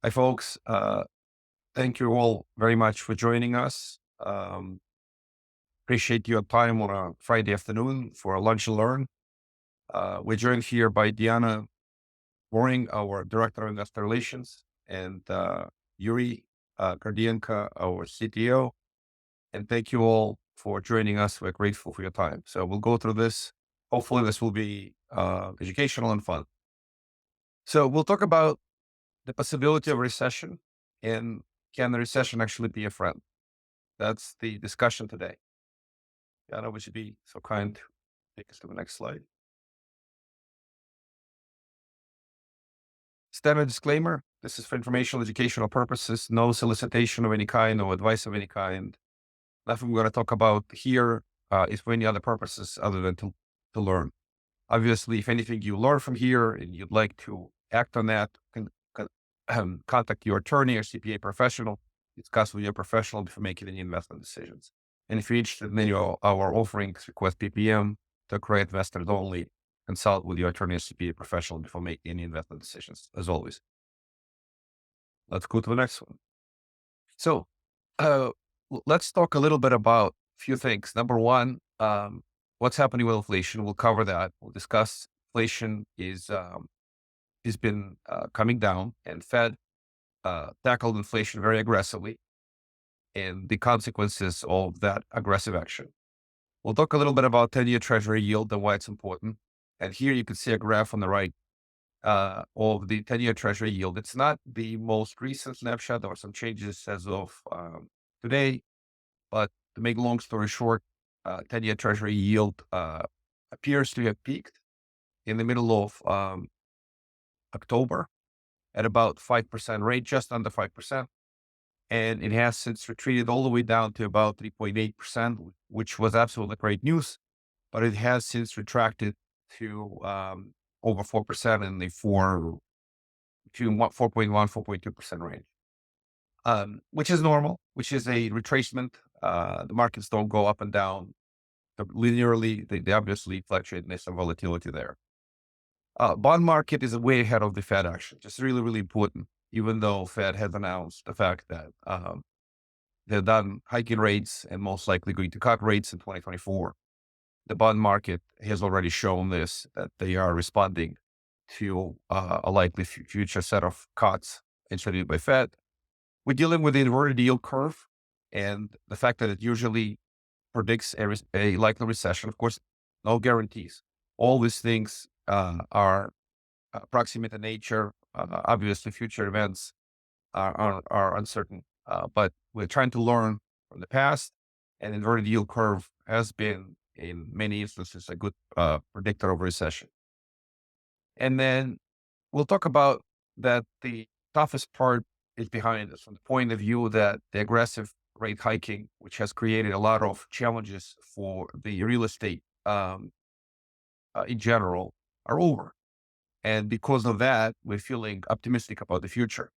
Hi, folks. Thank you all very much for joining us. Appreciate your time on a Friday afternoon for a lunch and learn. We're joined here by Diana Boring, our Director of Investor Relations, and Yuri Kardienko, our CTO. And thank you all for joining us. We're grateful for your time. So we'll go through this. Hopefully, this will be educational and fun. So we'll talk about the possibility of recession and can the recession actually be a friend? That's the discussion today. Yana, would you be so kind to take us to the next slide? Standard disclaimer. This is for informational, educational purposes. No solicitation of any kind, no advice of any kind. Nothing we're going to talk about here is for any other purposes other than to learn. Obviously, if anything you learn from here and you'd like to act on that, contact your attorney or CPA professional, discuss with your professional before making any investment decisions. And if you're interested in any of our offerings, request PPM to create investors only. Consult with your attorney or CPA professional before making any investment decisions, as always. Let's go to the next one. So, uh, let's talk a little bit about a few things. Number one, what's happening with inflation? We'll cover that. We'll discuss inflation has been coming down, and Fed tackled inflation very aggressively and the consequences of that aggressive action. We'll talk a little bit about 10-year Treasury yield and why it's important. And here you can see a graph on the right of the 10-year Treasury yield. It's not the most recent snapshot. There were some changes as of today, but to make a long story short, 10-year Treasury yield appears to have peaked in the middle of October at about 5% rate, just under 5%. And it has since retreated all the way down to about 3.8%, which was absolutely great news. But it has since retracted to over 4% in the 4.2% range, which is normal, which is a retracement. The markets don't go up and down linearly. They obviously fluctuate, and there's some volatility there. Bond market is way ahead of the Fed action, just really, really important, even though Fed has announced the fact that they're done hiking rates and most likely going to cut rates in 2024. The bond market has already shown this, that they are responding to a likely future set of cuts introduced by Fed. We're dealing with the inverted yield curve and the fact that it usually predicts a likely recession. Of course, no guarantees. All these things are approximate in nature. Obviously, future events are uncertain, but we're trying to learn from the past. And inverted yield curve has been, in many instances, a good predictor of recession. And then we'll talk about that the toughest part is behind us from the point of view that the aggressive rate hiking, which has created a lot of challenges for the real estate in general, are over. And because of that, we're feeling optimistic about the future.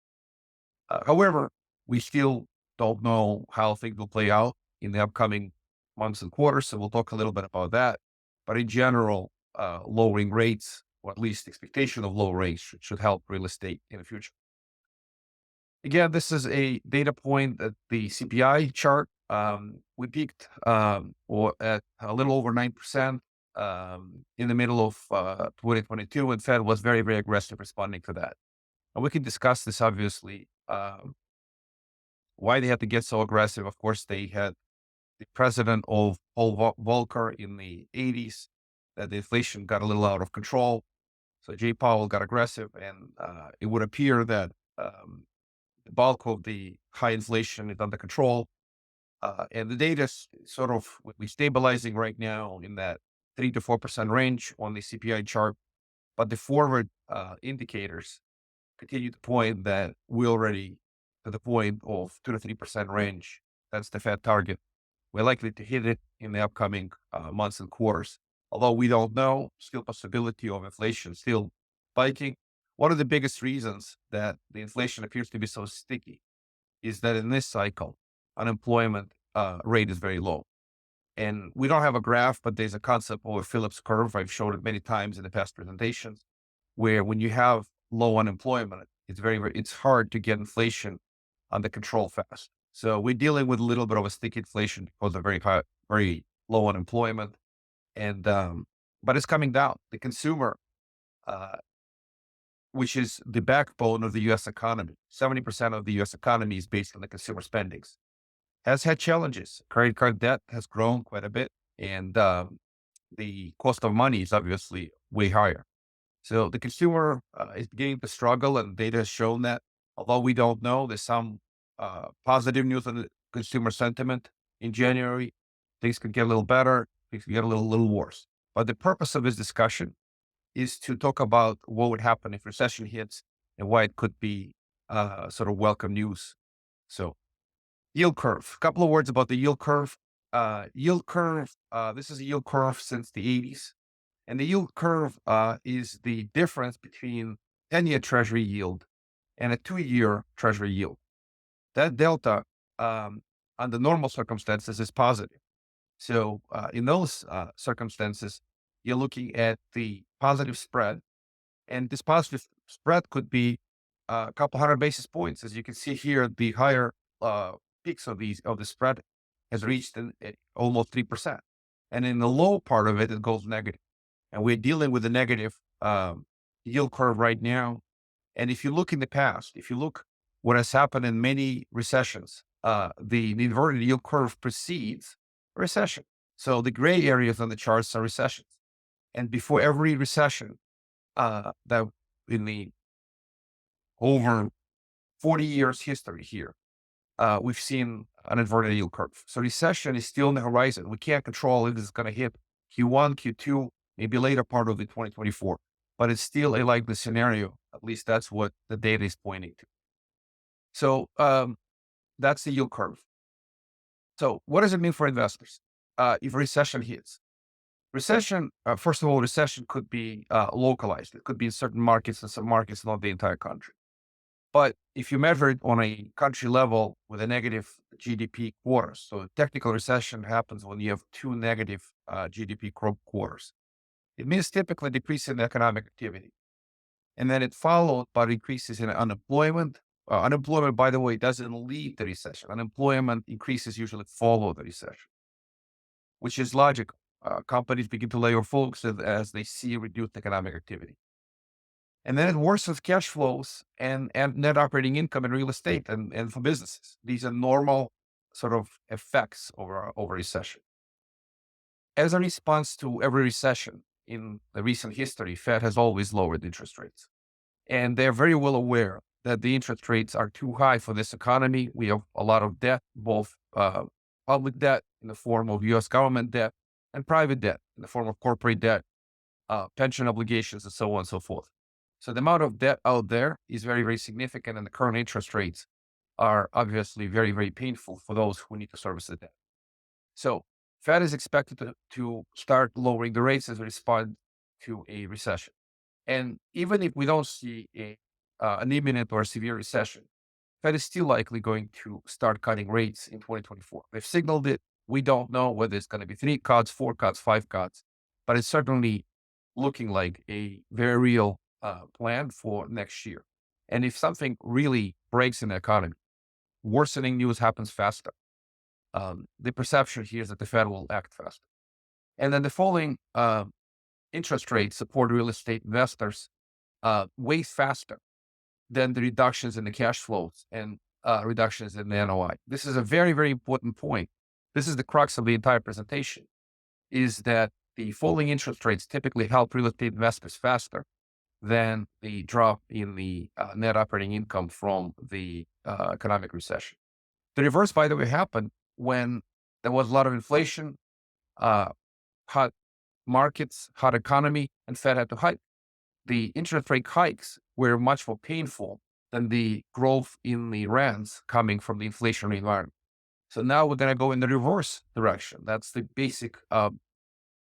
However, we still don't know how things will play out in the upcoming months and quarters. So we'll talk a little bit about that. But in general, lowering rates, or at least expectation of low rates, should help real estate in the future. Again, this is a data point that the CPI chart. We peaked or at a little over 9% in the middle of 2022, and Fed was very, very aggressive responding to that. And we can discuss this, obviously, why they had to get so aggressive. Of course, they had the president of Paul Volcker in the 80s, that the inflation got a little out of control. So Jay Powell got aggressive, and it would appear that the bulk of the high inflation is under control. And the data is sort of we stabilizing right now in that 3 to 4% range on the CPI chart. But the forward indicators continue to point that we're already to the point of 2 to 3% range. That's the Fed target. We're likely to hit it in the upcoming months and quarters. Although we don't know, still possibility of inflation still spiking. One of the biggest reasons that the inflation appears to be so sticky is that in this cycle, unemployment rate is very low. And we don't have a graph, but there's a concept of a Phillips curve. I've showed it many times in the past presentations, where when you have low unemployment, it's hard to get inflation under control fast. So we're dealing with a little bit of a sticky inflation because of very low unemployment, and but it's coming down. The consumer, uh, which is the backbone of the U.S. economy, 70% of the U.S. economy is based on the consumer spendings, has had challenges. Credit card debt has grown quite a bit, and the cost of money is obviously way higher. So the consumer is beginning to struggle, and data has shown that. Although we don't know, there's some positive news on the consumer sentiment in January. Things could get a little better. Things could get a little worse. But the purpose of this discussion is to talk about what would happen if recession hits and why it could be sort of welcome news. So yield curve. A couple of words about the yield curve. Yield curve. This is a yield curve since the 80s. And the yield curve is the difference between 10-year treasury yield and a 2-year treasury yield. That delta, under normal circumstances, is positive. So in those circumstances, you're looking at the positive spread, and this positive spread could be a couple hundred basis points. As you can see here, the higher peaks of the spread has reached almost 3%, and in the low part of it, it goes negative. And we're dealing with a negative yield curve right now. And if you look in the past, if you look what has happened in many recessions, the inverted yield curve precedes a recession. So the gray areas on the charts are recessions. And before every recession, that in the over 40 years history here, we've seen an inverted yield curve. So recession is still on the horizon. We can't control if it's going to hit Q1, Q2, maybe later part of the 2024, but it's still a likely scenario. At least that's what the data is pointing to. So that's the yield curve. So what does it mean for investors if recession hits? Recession, first of all, recession could be localized. It could be in certain markets and some markets, not the entire country. But if you measure it on a country level with a negative GDP quarters, so a technical recession happens when you have two negative GDP quarters. It means typically decrease in economic activity. And then it followed by increases in unemployment. Unemployment, by the way, doesn't lead the recession. Unemployment increases usually follow the recession, which is logical. Companies begin to lay off folks as they see reduced economic activity. And then it worsens cash flows and net operating income in real estate and for businesses. These are normal sort of effects over recession. As a response to every recession in the recent history, Fed has always lowered interest rates. And they're very well aware that the interest rates are too high for this economy. We have a lot of debt, both public debt in the form of US government debt and private debt in the form of corporate debt, pension obligations, and so on and so forth. So the amount of debt out there is very, very significant, and the current interest rates are obviously very, very painful for those who need to service the debt. So Fed is expected to start lowering the rates as a response to a recession. And even if we don't see an imminent or a severe recession, Fed is still likely going to start cutting rates in 2024. They've signaled it. We don't know whether it's going to be 3 cuts, 4 cuts, 5 cuts, but it's certainly looking like a very real plan for next year. And if something really breaks in the economy, worsening news happens faster. The perception here is that the Fed will act faster. And then the falling interest rates support real estate investors way faster than the reductions in the cash flows and reductions in the NOI. This is a very, very important point. This is the crux of the entire presentation, is that the falling interest rates typically help real estate investors faster than the drop in the net operating income from the economic recession. The reverse, by the way, happened when there was a lot of inflation, hot markets, hot economy, and Fed had to hike. The interest rate hikes were much more painful than the growth in the rents coming from the inflationary environment. So now we're going to go in the reverse direction. That's the basic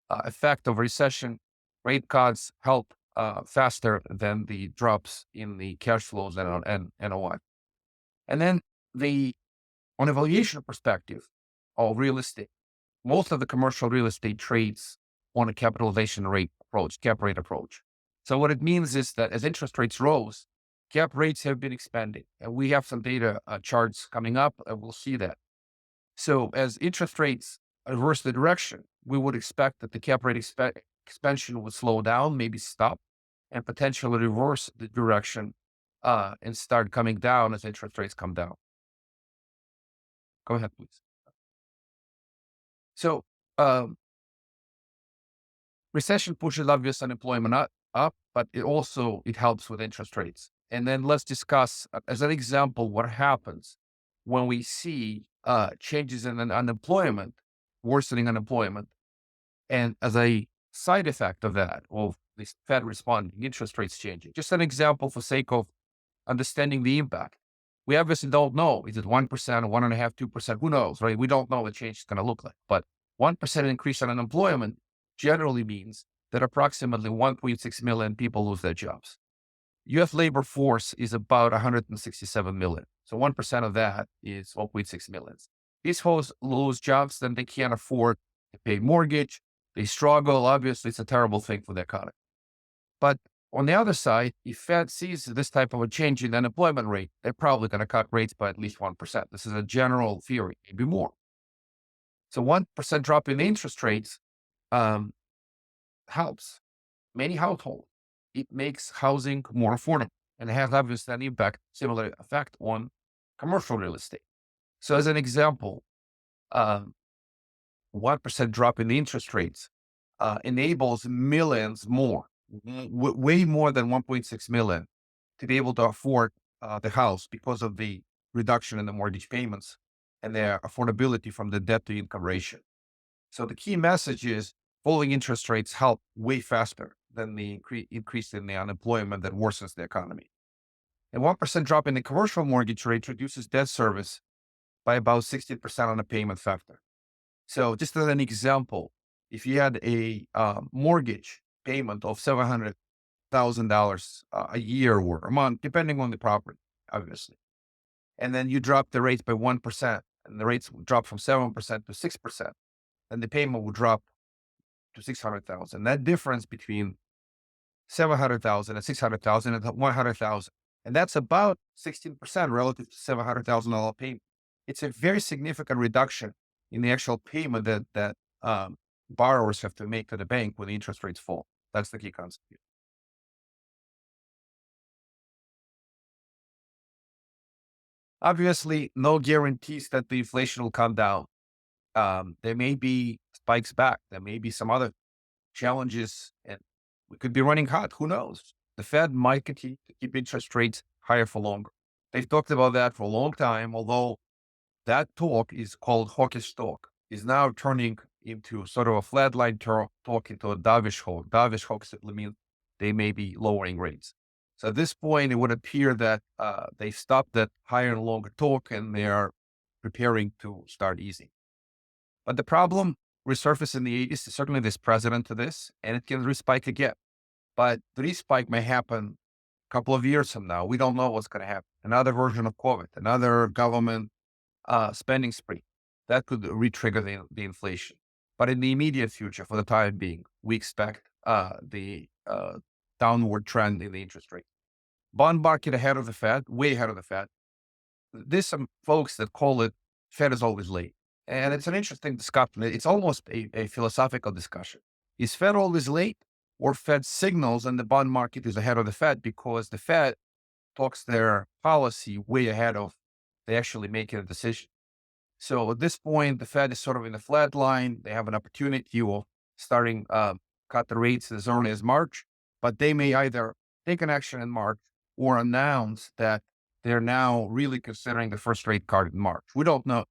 effect of recession. Rate cuts help faster than the drops in the cash flows and NOI. And then on a valuation perspective of real estate, most of the commercial real estate trades on a capitalization rate approach, cap rate approach. So what it means is that as interest rates rose, cap rates have been expanding, and we have some data charts coming up, and we'll see that. So as interest rates reverse the direction, we would expect that the cap rate expansion would slow down, maybe stop, and potentially reverse the direction and start coming down as interest rates come down. Go ahead, please. So um, recession pushes obvious unemployment up, but it helps with interest rates. And then let's discuss, as an example, what happens when we see changes in unemployment, worsening unemployment, and as a side effect of that, of this Fed responding, interest rates changing. Just an example for sake of understanding the impact. We obviously don't know. Is it 1% or 1.5%, 2%? Who knows, right? We don't know what change is going to look like. But 1% increase in unemployment generally means that approximately 1.6 million people lose their jobs. US labor force is about 167 million. So 1% of that is 1.6 million. These folks lose jobs, then they can't afford to pay mortgage. They struggle. Obviously, it's a terrible thing for the economy. But on the other side, if Fed sees this type of a change in the unemployment rate, they're probably going to cut rates by at least 1%. This is a general theory, maybe more. So 1% drop in interest rates helps many households. It makes housing more affordable, and it has obviously an impact, similar effect on commercial real estate. So as an example, 1% drop in the interest rates enables millions more, way more than 1.6 million, to be able to afford the house because of the reduction in the mortgage payments and their affordability from the debt to income ratio. So the key message is falling interest rates help way faster than the increase in the unemployment that worsens the economy. And 1% drop in the commercial mortgage rate reduces debt service by about 60% on a payment factor. So just as an example, if you had a mortgage payment of $700,000 a year or a month, depending on the property, obviously, and then you drop the rates by 1%, and the rates would drop from 7% to 6%, then the payment would drop to 600,000. That difference between 700,000 and 600,000 and 100,000, and that's about 16% relative to $700,000 payment. It's a very significant reduction in the actual payment that borrowers have to make to the bank when the interest rates fall. That's the key concept here. Obviously, no guarantees that the inflation will come down. There may be spikes back. There may be some other challenges, and we could be running hot. Who knows? The Fed might continue to keep interest rates higher for longer. They've talked about that for a long time, although that talk is called hawkish talk, is now turning into sort of a flatline talk into a dovish hawk. Dovish hawk simply means they may be lowering rates. So at this point, it would appear that they stopped that higher and longer talk and they are preparing to start easing. But the problem resurfaced in the 80s. Certainly there's precedent to this, and it can respike again. But the respike may happen a couple of years from now. We don't know what's going to happen. Another version of COVID, another government spending spree that could re-trigger the inflation. But in the immediate future, for the time being, we expect the downward trend in the interest rate. Bond market ahead of the Fed, way ahead of the Fed. There's some folks that call it Fed is always late. And it's an interesting discussion. It's almost a philosophical discussion. Is Fed always late, or Fed signals and the bond market is ahead of the Fed because the Fed talks their policy way ahead of they actually making a decision? So at this point, the Fed is sort of in a flat line. They have an opportunity of starting cut the rates as early as March, but they may either take an action in March or announce that they're now really considering the first rate cut in March. We don't know.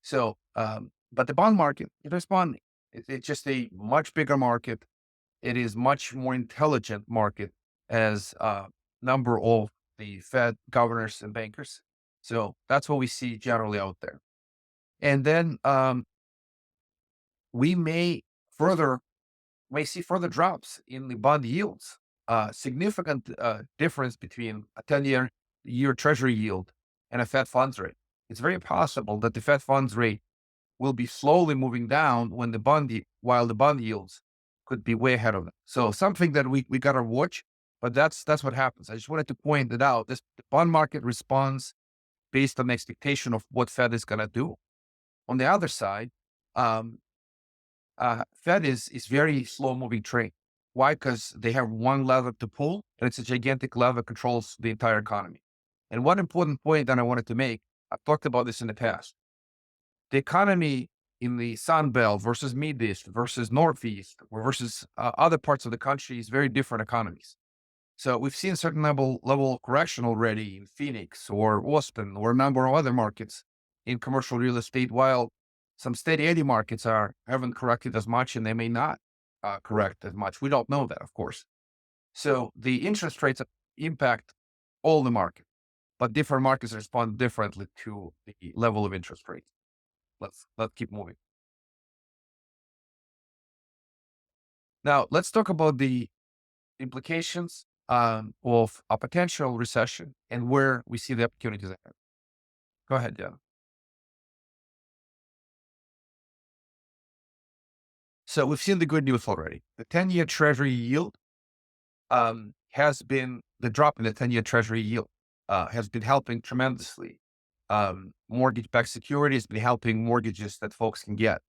So, but the bond market is responding. It's just a much bigger market. It is much more intelligent market as a number of the Fed governors and bankers. So that's what we see generally out there. And then we may see further drops in the bond yields. Significant difference between a 10-year Treasury yield and a Fed funds rate. It's very possible that the Fed funds rate will be slowly moving down when while the bond yields could be way ahead of it. So something that we got to watch, But that's what happens. I just wanted to point it out. The bond market responds based on the expectation of what Fed is going to do. On the other side, um, Fed is very slow moving train. Why? Because they have one lever to pull, and it's a gigantic lever that controls the entire economy. And one important point that I wanted to make, I've talked about this in the past. The economy in the Sun Belt versus Mid-East versus Northeast versus other parts of the country is very different economies. So we've seen a certain level of correction already in Phoenix or Austin or a number of other markets in commercial real estate, while some steady Eddie markets haven't corrected as much and they may not correct as much. We don't know that, of course. So the interest rates impact all the market, but different markets respond differently to the level of interest rates. Let's keep moving. Now let's talk about the implications of a potential recession and where we see the opportunities ahead. Go ahead, Jen. So we've seen the good news already. The 10-year Treasury yield has been the drop in the 10-year Treasury yield has been helping tremendously. Mortgage-backed security has been helping mortgages that folks can get.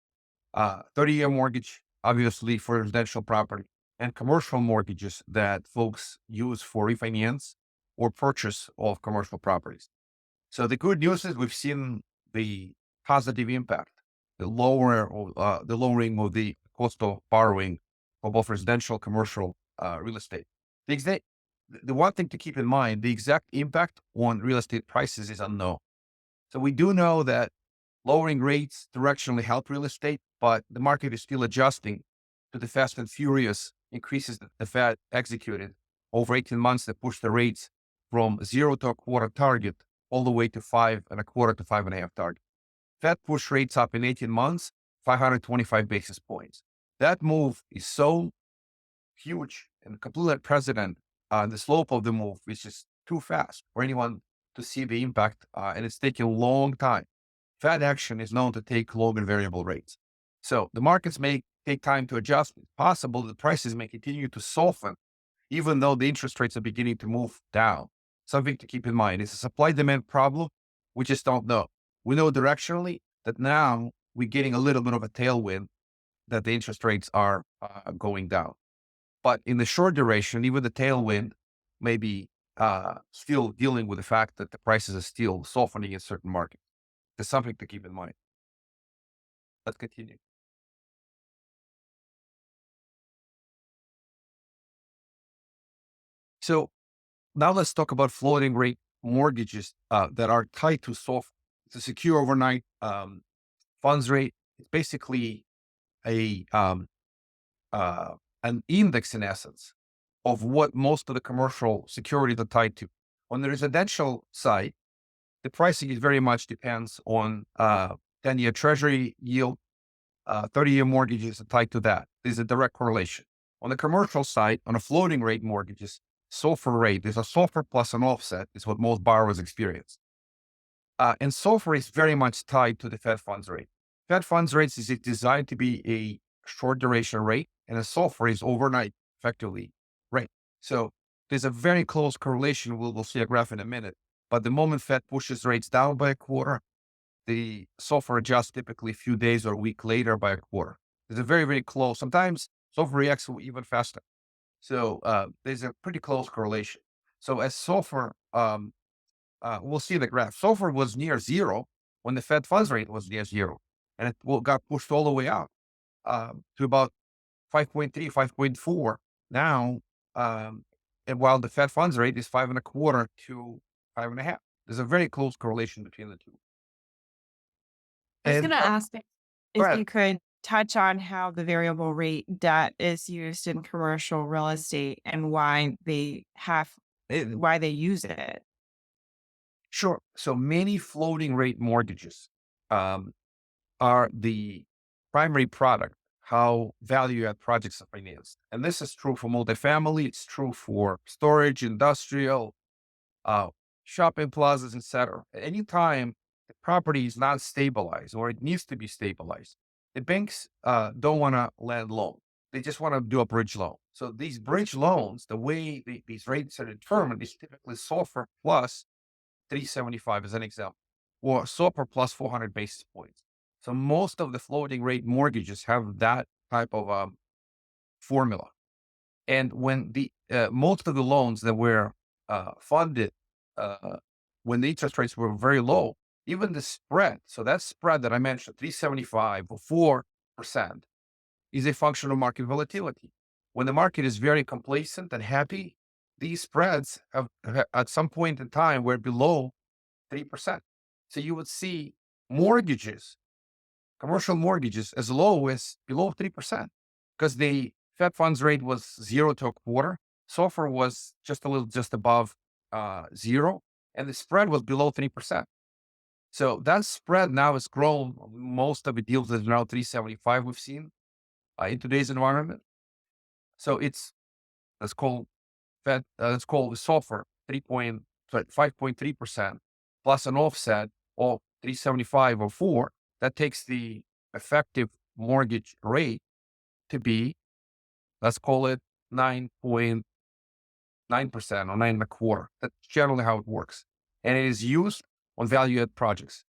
30-year mortgage, obviously for residential property, and commercial mortgages that folks use for refinance or purchase of commercial properties. So the good news is we've seen the positive impact, the lowering of the cost of borrowing for both residential, commercial real estate. The one thing to keep in mind, the exact impact on real estate prices is unknown. So we do know that lowering rates directionally help real estate, but the market is still adjusting to the fast and furious increases that the Fed executed over 18 months that pushed the rates from 0 to a quarter target all the way to 5.25 to 5.5 target. Fed pushed rates up in 18 months, 525 basis points. That move is so huge and completely unprecedented. The slope of the move is just too fast for anyone to see the impact, and it's taking a long time. Fed action is known to take long and variable rates. So the markets may take time to adjust. It's possible that prices may continue to soften, even though the interest rates are beginning to move down. Something to keep in mind. It's a supply-demand problem. We just don't know. We know directionally that now we're getting a little bit of a tailwind that the interest rates are going down. But in the short duration, even the tailwind may be still dealing with the fact that the prices are still softening in certain markets. There's something to keep in mind. Let's continue. So now let's talk about floating rate mortgages that are tied to SOFR. It's a secure overnight funds rate. It's basically a an index in essence of what most of the commercial securities are tied to. On the residential side, the pricing is very much depends on 10-year Treasury yield. 30-year mortgages are tied to that. There's a direct correlation. On the commercial side, on a floating rate mortgages, SOFR rate, there's a SOFR plus an offset is what most borrowers experience. And SOFR is very much tied to the Fed funds rate. Fed funds rates is designed to be a short duration rate, and a SOFR is overnight, effectively, rate. So there's a very close correlation. We'll see a graph in a minute. But the moment Fed pushes rates down by a quarter, the SOFR adjusts typically a few days or a week later by a quarter. There's a very, very close. Sometimes SOFR reacts even faster. So there's a pretty close correlation. So as SOFR, we'll see the graph. SOFR was near zero when the Fed funds rate was near zero, and it got pushed all the way out to about 5.3, 5.4 now. And while the Fed funds rate is 5.25 to 5.5, there's a very close correlation between the two. I was And gonna ask go if ahead. you could touch on how the variable rate debt is used in commercial real estate and why they use it. Sure. So many floating rate mortgages um, are the primary product, how value add projects are financed. And this is true for multifamily, it's true for storage, industrial, uh, shopping plazas, etc. Anytime the property is not stabilized or it needs to be stabilized, the banks don't want to lend loan. They just want to do a bridge loan. So these bridge loans, the way these rates are determined is typically SOFR plus 375 as an example, or SOFR plus 400 basis points. So most of the floating rate mortgages have that type of formula. And when the most of the loans that were funded uh, when the interest rates were very low, even the spread, so that spread that I mentioned, 375 or 4%, is a function of market volatility. When the market is very complacent and happy, these spreads at some point in time were below 3%. So you would see mortgages, commercial mortgages, as low as below 3% because the Fed funds rate was zero to a quarter. SOFR was just above zero, and the spread was below 3%. So that spread now has grown. Most of the deals is now 375 we've seen in today's environment. So let's call let's call the SOFR 5.3% plus an offset of 375 or 4. That takes the effective mortgage rate to be, let's call it 9.9% or 9.25. That's generally how it works. And it is used on value add projects.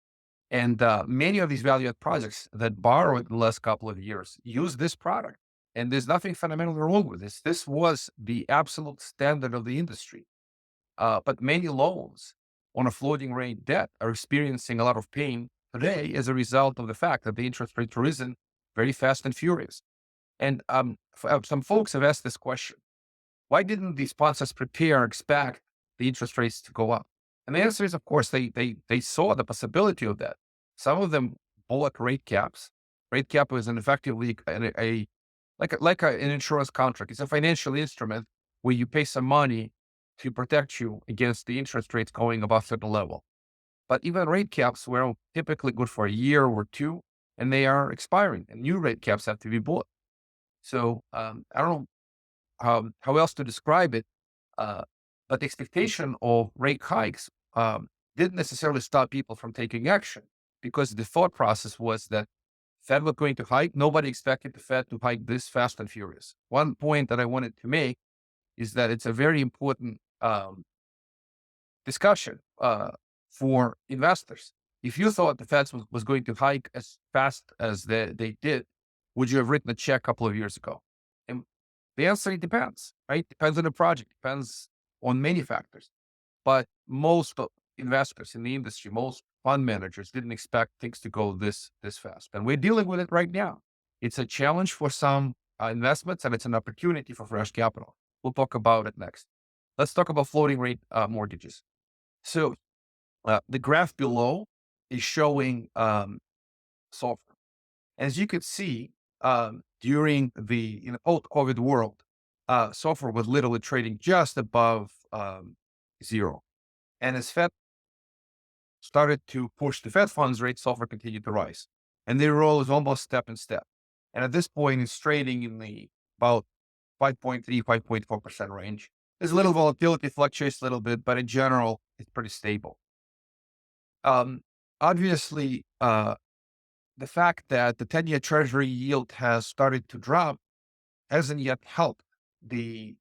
And many of these value add projects that borrowed in the last couple of years use this product. And there's nothing fundamentally wrong with this. This was the absolute standard of the industry. But many loans on a floating rate debt are experiencing a lot of pain today as a result of the fact that the interest rate risen very fast and furious. And some folks have asked this question: why didn't the sponsors prepare, expect the interest rates to go up? And the answer is, of course, they saw the possibility of that. Some of them bought rate caps. Rate cap is an effectively an insurance contract. It's a financial instrument where you pay some money to protect you against the interest rates going above a certain level. But even rate caps were typically good for a year or two, and they are expiring, and new rate caps have to be bought. So I don't know how else to describe it, uh, but the expectation of rate hikes didn't necessarily stop people from taking action because the thought process was that Fed was going to hike. Nobody expected the Fed to hike this fast and furious. One point that I wanted to make is that it's a very important discussion for investors. If you thought the Fed was going to hike as fast as they did, would you have written a check a couple of years ago? And the answer, it depends, right? Depends on the project, depends on many factors. But most investors in the industry, most fund managers didn't expect things to go this fast. And we're dealing with it right now. It's a challenge for some investments and it's an opportunity for fresh capital. We'll talk about it next. Let's talk about floating rate mortgages. So the graph below is showing SOFR. As you can see, during the post-COVID world, SOFR was literally trading just above zero. And as Fed started to push the Fed funds rate, SOFR continued to rise. And the roll is almost step in step. And at this point, it's trading in the about 5.3, 5.4% range. There's a little volatility, fluctuates a little bit, but in general, it's pretty stable. Obviously, the fact that the 10-year treasury yield has started to drop hasn't yet helped the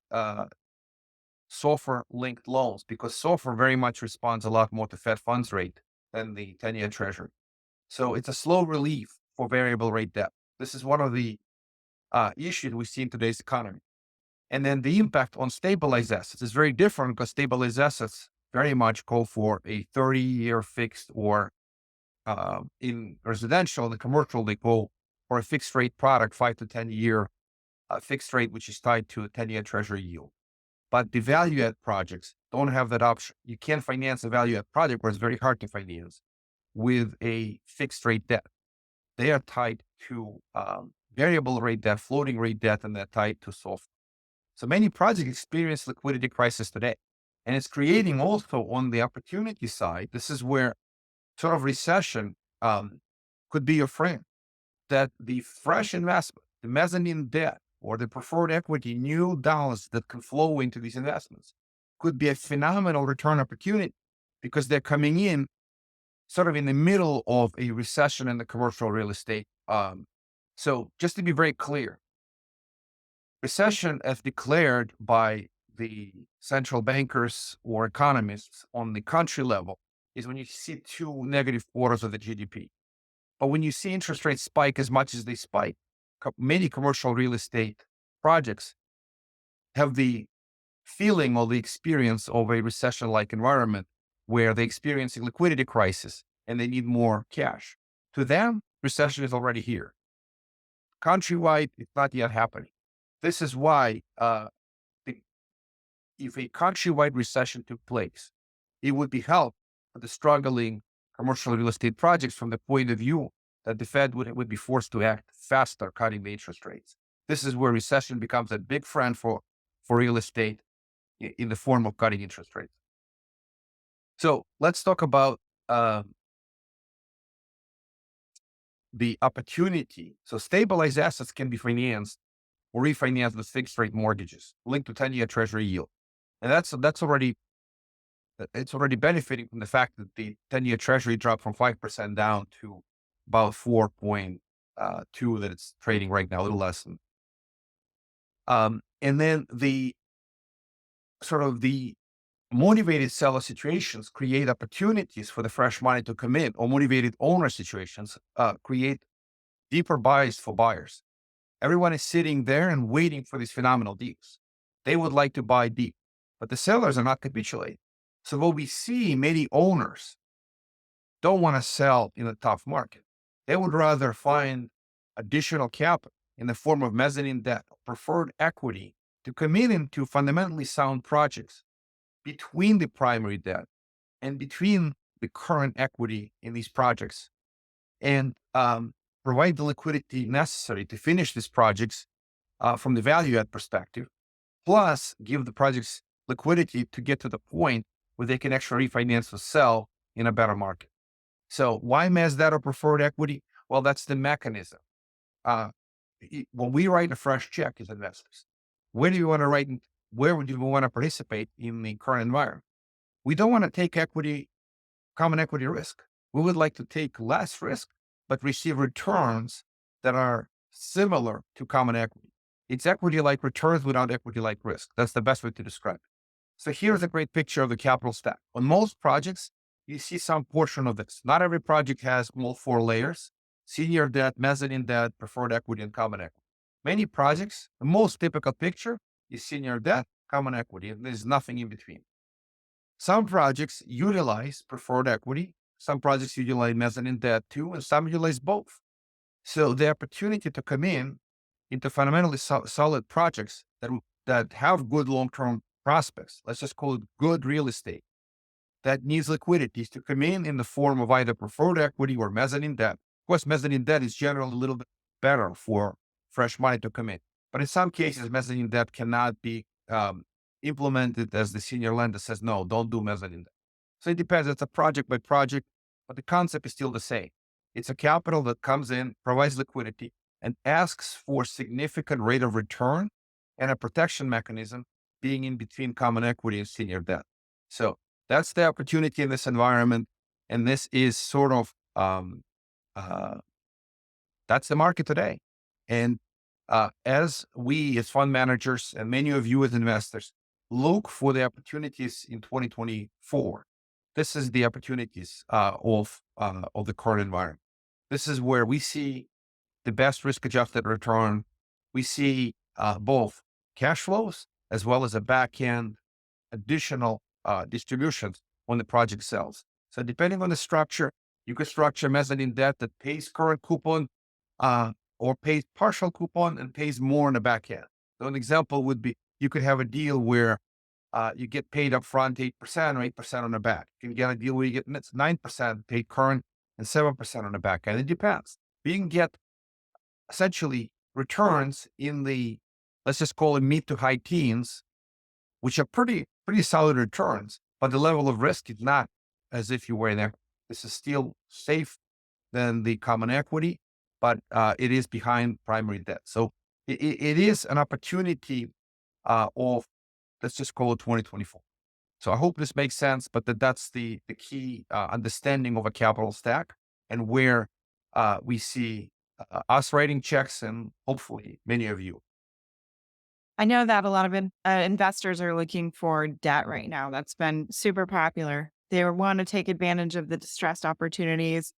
SOFR linked loans because SOFR very much responds a lot more to Fed funds rate than the 10-year treasury. So it's a slow relief for variable rate debt. This is one of the issues we see in today's economy. And then the impact on stabilized assets is very different because stabilized assets very much go for a 30-year fixed, or in residential and commercial, they go for a fixed rate product, 5 to 10 year fixed rate, which is tied to a 10-year treasury yield. But the value add projects don't have that option. You can't finance a value add project, where it's very hard to finance, with a fixed rate debt. They are tied to variable rate debt, floating rate debt, and they're tied to SOFR. So many projects experience liquidity crisis today. And it's creating also on the opportunity side, this is where sort of recession could be your friend, that the fresh investment, the mezzanine debt, or the preferred equity, new dollars that can flow into these investments could be a phenomenal return opportunity because they're coming in sort of in the middle of a recession in the commercial real estate. So just to be very clear, Recession, as declared by the central bankers or economists on the country level, is when you see two negative quarters of the GDP. But when you see interest rates spike as much as they spike, many commercial real estate projects have the feeling or the experience of a recession like environment where they experience a liquidity crisis and they need more cash. To them, recession is already here. Countrywide, it's not yet happening. This is why the, if a countrywide recession took place, it would be help for the struggling commercial real estate projects from the point of view that the Fed would be forced to act faster, cutting the interest rates. This is where recession becomes a big friend for real estate in the form of cutting interest rates. So let's talk about the opportunity. So stabilized assets can be financed or refinanced with fixed rate mortgages linked to 10-year treasury yield. And that's already it's already benefiting from the fact that the 10-year treasury dropped from 5% down to about 4.2 that it's trading right now, a little less than. And then the sort of the motivated seller situations create opportunities for the fresh money to come in, or motivated owner situations create deeper buys for buyers. Everyone is sitting there and waiting for these phenomenal deals. They would like to buy deep, but the sellers are not capitulating. So what we see, many owners don't want to sell in a tough market. They would rather find additional capital in the form of mezzanine debt, preferred equity to come in into fundamentally sound projects between the primary debt and between the current equity in these projects, and provide the liquidity necessary to finish these projects from the value add perspective, plus give the projects liquidity to get to the point where they can actually refinance or sell in a better market. So why mezz debt or preferred equity? Well, that's the mechanism. Uh, when we write a fresh check as investors, where do you want to write? Where would you want to participate in the current environment? We don't want to take common equity risk. We would like to take less risk, but receive returns that are similar to common equity. It's equity like returns without equity like risk. That's the best way to describe it. So here's a great picture of the capital stack. On most projects, you see some portion of this. Not every project has all four layers: senior debt, mezzanine debt, preferred equity, and common equity. Many projects, the most typical picture is senior debt, common equity, and there's nothing in between. Some projects utilize preferred equity, some projects utilize mezzanine debt too, and some utilize both. So the opportunity to come in into fundamentally solid projects that have good long-term prospects, let's just call it good real estate, that needs liquidity to come in the form of either preferred equity or mezzanine debt. Of course, mezzanine debt is generally a little bit better for fresh money to come in. But in some cases, mezzanine debt cannot be implemented as the senior lender says, no, don't do mezzanine debt. So it depends. It's a project by project, but the concept is still the same. It's a capital that comes in, provides liquidity, and asks for significant rate of return and a protection mechanism being in between common equity and senior debt. So that's the opportunity in this environment. And this is sort of, uh, that's the market today. And as we, as fund managers, and many of you as investors, look for the opportunities in 2024, this is the opportunities of the current environment. This is where we see the best risk-adjusted return. We see both cash flows as well as a back-end additional distributions when the project sells. So depending on the structure, you could structure mezzanine debt that pays current coupon or pays partial coupon and pays more in the back end. So an example would be you could have a deal where you get paid up front 8% or 8% on the back. You can get a deal where you get 9% paid current and 7% on the back end. It depends. But you can get essentially returns in the, let's just call it mid to high teens, which are pretty solid returns, but the level of risk is not as if you were there. This is still safe than the common equity, but it is behind primary debt. So it is an opportunity of, let's just call it 2024. So I hope this makes sense, but that's the key understanding of a capital stack and where we see us writing checks and hopefully many of you. I know that a lot of investors are looking for debt right now. That's been super popular. They want to take advantage of the distressed opportunities.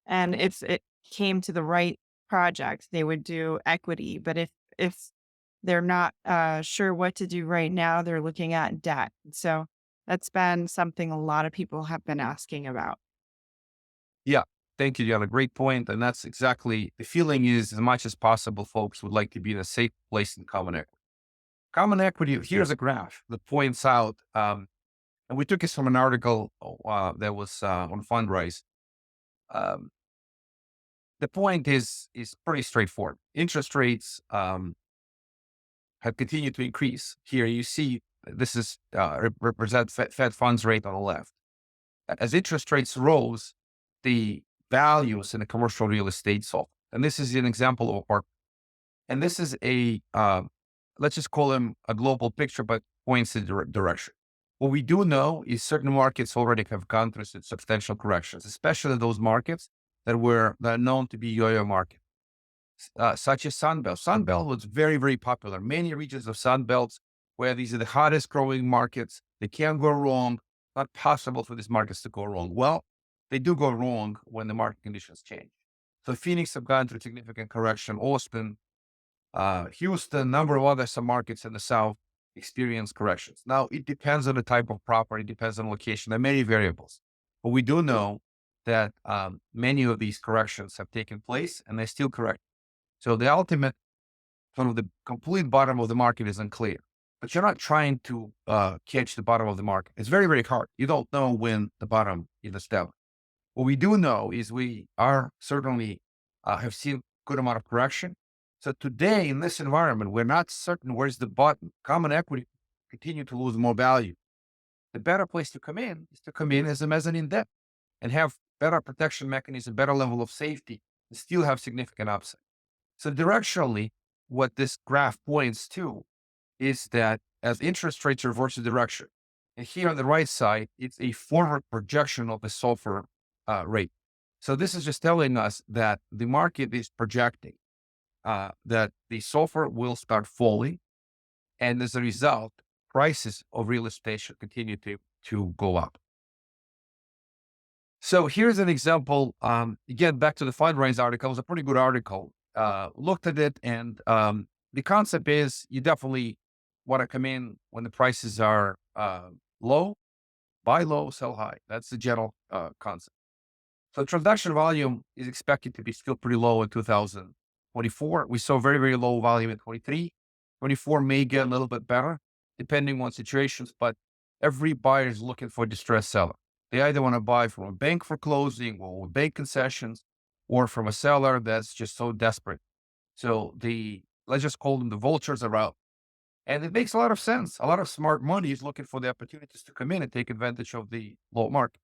And if it came to the right project, they would do equity. But if they're not sure what to do right now, they're looking at debt. So that's been something a lot of people have been asking about. Yeah. Thank you. You have a great point. And that's exactly the feeling is as much as possible, folks would like to be in a safe place in common equity. Common equity, here's a graph that points out, and we took this from an article that was on Fundrise. Um, the point is pretty straightforward. Interest rates have continued to increase. Here you see this is represent Fed funds rate on the left. As interest rates rose, the values in the commercial real estate sold. And this is an example of a park. And this is a, let's just call him a global picture, but points in direction. What we do know is certain markets already have gone through substantial corrections, especially those markets that are known to be yo-yo market, such as Sunbelt. Sunbelt was very, very popular. Many regions of Sunbelt, where these are the hottest growing markets, they can't go wrong. Not possible for these markets to go wrong. Well, they do go wrong when the market conditions change. So Phoenix have gone through significant correction. Austin, Houston, number of other some markets in the South experience corrections. Now, it depends on the type of property, depends on location. There are many variables, but we do know that many of these corrections have taken place and they're still correct. So the ultimate, sort of the complete bottom of the market is unclear. But you're not trying to catch the bottom of the market. It's very, very hard. You don't know when the bottom is established. What we do know is we are certainly have seen good amount of correction. So today in this environment, we're not certain where's the bottom. Common equity continue to lose more value. The better place to come in is to come in as a mezzanine debt and have better protection mechanism, better level of safety, and still have significant upside. So directionally, what this graph points to is that as interest rates reverse the direction, and here on the right side, it's a forward projection of the SOFR rate. So this is just telling us that the market is projecting that the SOFR will start falling, and as a result, prices of real estate should continue to go up. So here's an example. Again, back to the Fundrise article. It was a pretty good article. Looked at it, and the concept is you definitely want to come in when the prices are low, buy low, sell high. That's the general concept. So transaction volume is expected to be still pretty low in 2024. We saw very, very low volume in 23. 24 may get a little bit better depending on situations, but every buyer is looking for a distressed seller. They either want to buy from a bank for closing or with bank concessions or from a seller that's just so desperate. So let's just call them the vultures are out. And it makes a lot of sense. A lot of smart money is looking for the opportunities to come in and take advantage of the low market.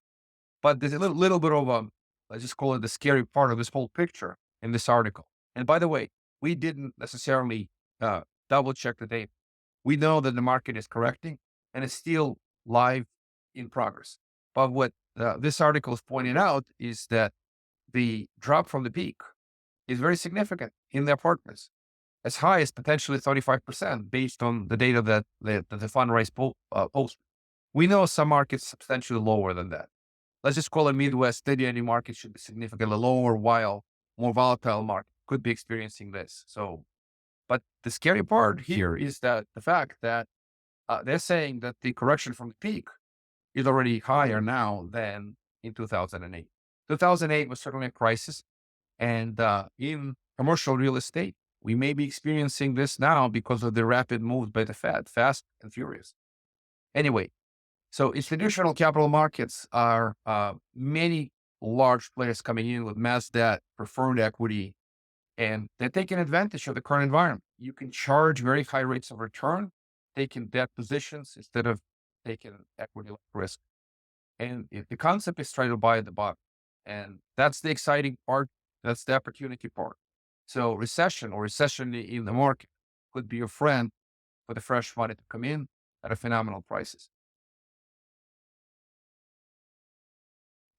But there's a little bit of let's just call it the scary part of this whole picture in this article. And by the way, we didn't necessarily double check the data. We know that the market is correcting and it's still live in progress. But what this article is pointing out is that the drop from the peak is very significant in the apartments, as high as potentially 35% based on the data that the Fundrise post. We know some markets substantially lower than that. Let's just call it Midwest steady any market should be significantly lower, while more volatile market could be experiencing this. So, but the scary part here is that the fact that they're saying that the correction from the peak is already higher now than in 2008. 2008 was certainly a crisis. And in commercial real estate, we may be experiencing this now because of the rapid moves by the Fed, fast and furious. Anyway, so institutional capital markets are many large players coming in with mass debt, preferred equity, and they're taking advantage of the current environment. You can charge very high rates of return, taking debt positions instead of taking equity risk. And the concept is try to buy at the bottom. And that's the exciting part. That's the opportunity part. So recession or recession in the market could be your friend for the fresh money to come in at a phenomenal prices.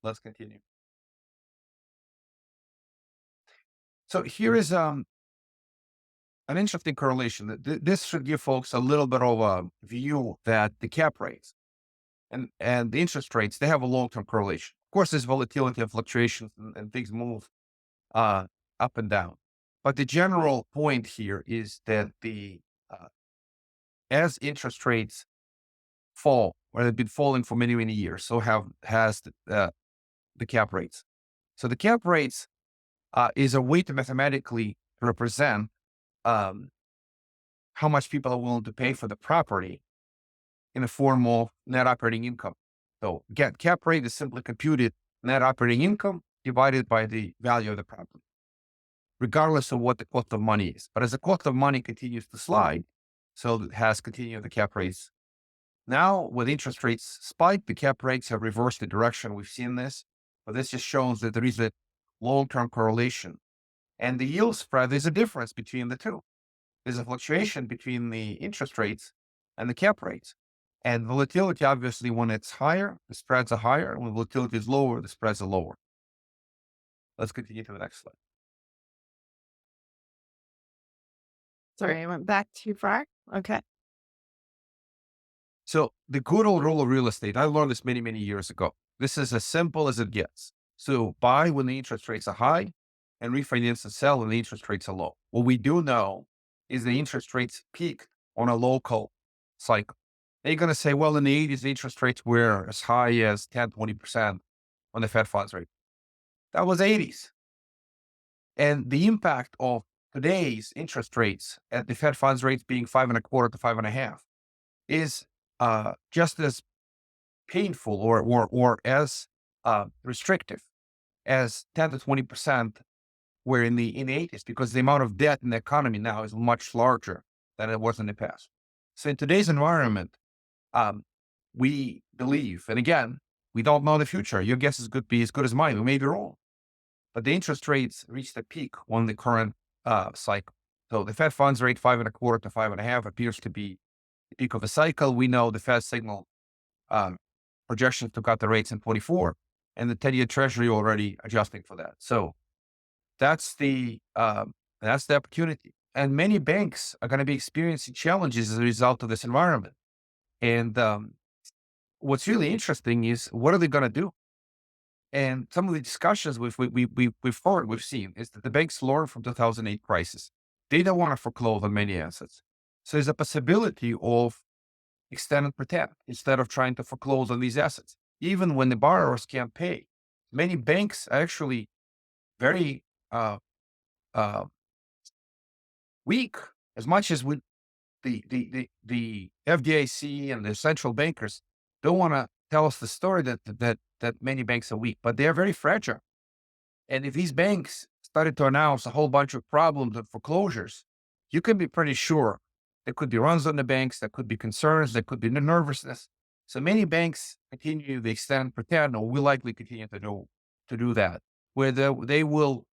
Let's continue. So here is an interesting correlation. This should give folks a little bit of a view that the cap rates and the interest rates, they have a long-term correlation. Of course, there's volatility and fluctuations and things move uh, up and down. But the general point here is that uh, as interest rates fall, or they've been falling for many, many years, so has the cap rates. So the cap rates is a way to mathematically represent um, how much people are willing to pay for the property in the form of net operating income. So again, cap rate is simply computed net operating income divided by the value of the property, regardless of what the cost of money is. But as the cost of money continues to slide, so it has continued the cap rates. Now, with interest rates spike, the cap rates have reversed the direction. We've seen this, but this just shows that there is a long-term correlation. And the yield spread, there's a difference between the two. There's a fluctuation between the interest rates and the cap rates. And volatility, obviously, when it's higher, the spreads are higher. When volatility is lower, the spreads are lower. Let's continue to the next slide. Sorry, I went back too far. Okay. So the good old rule of real estate, I learned this many, many years ago. This is as simple as it gets. So buy when the interest rates are high and refinance and sell when the interest rates are low. What we do know is the interest rates peaked on a local cycle. They're going to say, well, in the 80s, the interest rates were as high as 10, 20% on the Fed funds rate. That was 80s. And the impact of today's interest rates at the Fed funds rates being 5.25 to 5.5 is just as painful or as restrictive as 10 to 20% were in the 80s, because the amount of debt in the economy now is much larger than it was in the past. So in today's environment, we believe, and again, we don't know the future. Your guess is good be as good as mine. We may be wrong, but the interest rates reached a peak on the current cycle. So the Fed funds rate 5.25 to 5.5 appears to be the peak of a cycle. We know the Fed signal um, projections to cut the rates in 24, and the 10-year Treasury already adjusting for that. So that's that's the opportunity. And many banks are going to be experiencing challenges as a result of this environment. And what's really interesting is, what are they going to do? And some of the discussions we've seen is that the banks learned from 2008 crisis. They don't want to foreclose on many assets. So there's a possibility of extend and pretend instead of trying to foreclose on these assets. Even when the borrowers can't pay, many banks are actually very uh, uh, weak. As much as the FDIC and the central bankers don't want to tell us the story that many banks are weak, but they are very fragile. And if these banks started to announce a whole bunch of problems and foreclosures, you can be pretty sure there could be runs on the banks, there could be concerns, there could be nervousness. So many banks continue to extend, pretend, or will likely continue to do that, where they will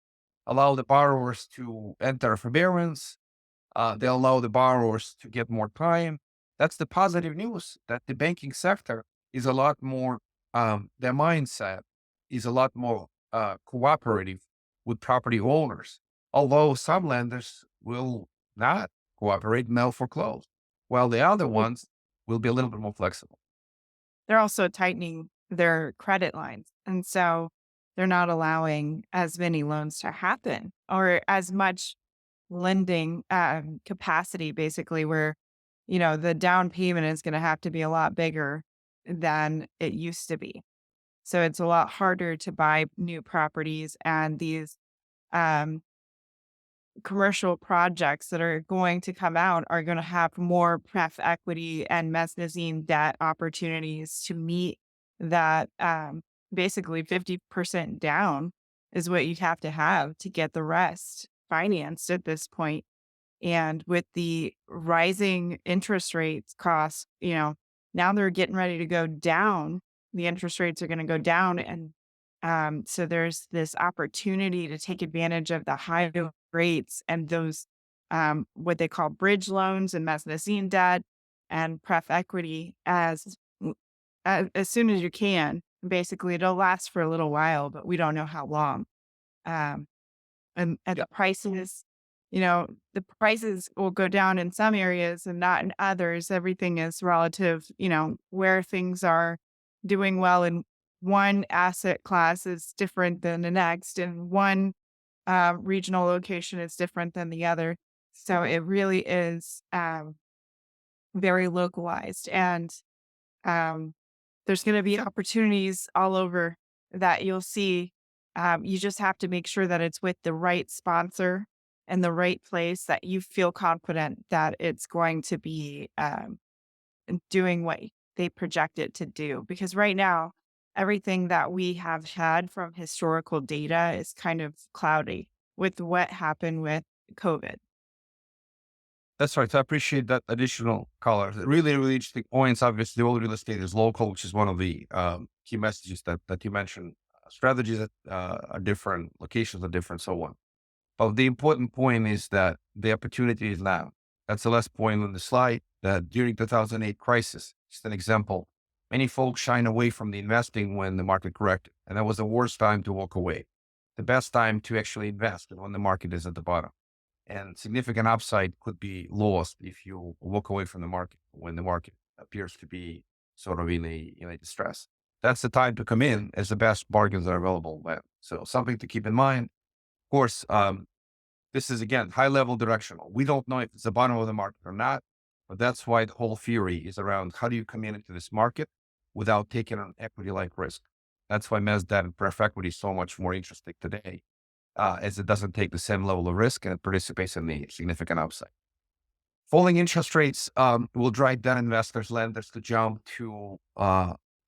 allow the borrowers to enter forbearance. They'll allow the borrowers to get more time. That's the positive news, that the banking sector is a lot more, their mindset is a lot more cooperative with property owners. Although some lenders will not cooperate and they'll foreclose, while the other ones will be a little bit more flexible. They're also tightening their credit lines. And so they're not allowing as many loans to happen or as much lending capacity, basically, where, the down payment is going to have to be a lot bigger than it used to be. So it's a lot harder to buy new properties, and these um, commercial projects that are going to come out are going to have more pref equity and mezzanine debt opportunities to meet that. Basically 50% down is what you'd have to get the rest financed at this point. And with the rising interest rates costs, now they're getting ready to go down. The interest rates are going to go down. And so there's this opportunity to take advantage of the high rates and those, what they call bridge loans and mezzanine debt and pref equity as soon as you can. Basically, it'll last for a little while, but we don't know how long. And Yeah. the prices. you know, the prices will go down in some areas and not in others. Everything is relative, you know, where things are doing well in one asset class is different than the next, and one regional location is different than the other. So it really is very localized. And um, there's going to be opportunities all over that you'll see. You just have to make sure that it's with the right sponsor and the right place that you feel confident that it's going to be doing what they project it to do. Because right now, everything that we have had from historical data is kind of cloudy with what happened with COVID. That's right. So I appreciate that additional color. Really, really interesting points. Obviously, all real estate is local, which is one of the key messages that you mentioned. Strategies that are different, locations are different, so on. But the important point is that the opportunity is now. That's the last point on the slide. That during 2008 crisis, just an example, many folks shine away from the investing when the market corrected, and that was the worst time to walk away. The best time to actually invest is when the market is at the bottom, and significant upside could be lost if you walk away from the market when the market appears to be sort of in a distress. That's the time to come in as the best bargains are available. Then. So something to keep in mind. Of course, this is again high level directional. We don't know if it's the bottom of the market or not, but that's why the whole theory is around how do you come into this market without taking an equity like risk. That's why MESDAT and pref equity is so much more interesting today, as it doesn't take the same level of risk and it participates in the significant upside. Falling interest rates will drive debt investors, lenders to jump to